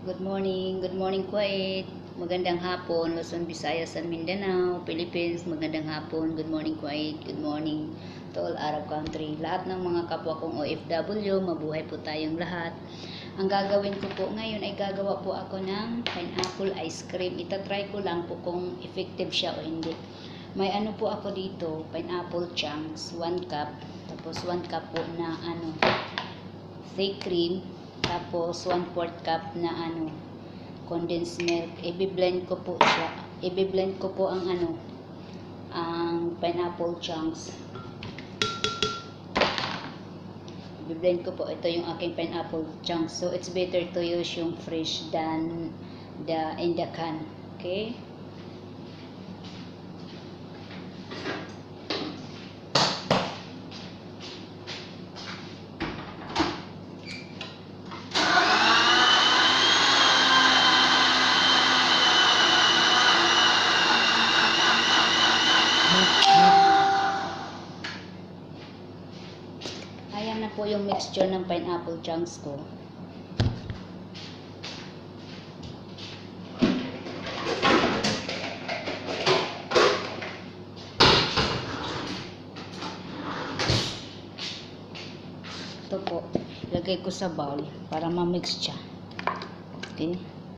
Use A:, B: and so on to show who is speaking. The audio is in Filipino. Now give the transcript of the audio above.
A: Good morning Kuwait. Magandang hapon, Luzon, Visayas, and Mindanao, Philippines. Magandang hapon, good morning Kuwait, good morning to all Arab country. Lahat ng mga kapwa kong OFW, mabuhay po tayong lahat. Ang gagawin ko po ngayon ay gagawa po ako ng pineapple ice cream. Itatry ko lang po kung effective siya o hindi. May ano po ako dito, pineapple chunks, 1 cup. Tapos 1 cup po na thick cream. Tapos 1/4 cup na condensed milk. I-blend ko po siya. I-blend ko po ang ang pineapple chunks. I-blend ko po. Ito yung aking pineapple chunks. So it's better to use yung fresh than in the can. Okay? Ayan na po yung mixture ng pineapple chunks ko. Ito po, ilagay ko sa bowl para ma-mix siya. Okay.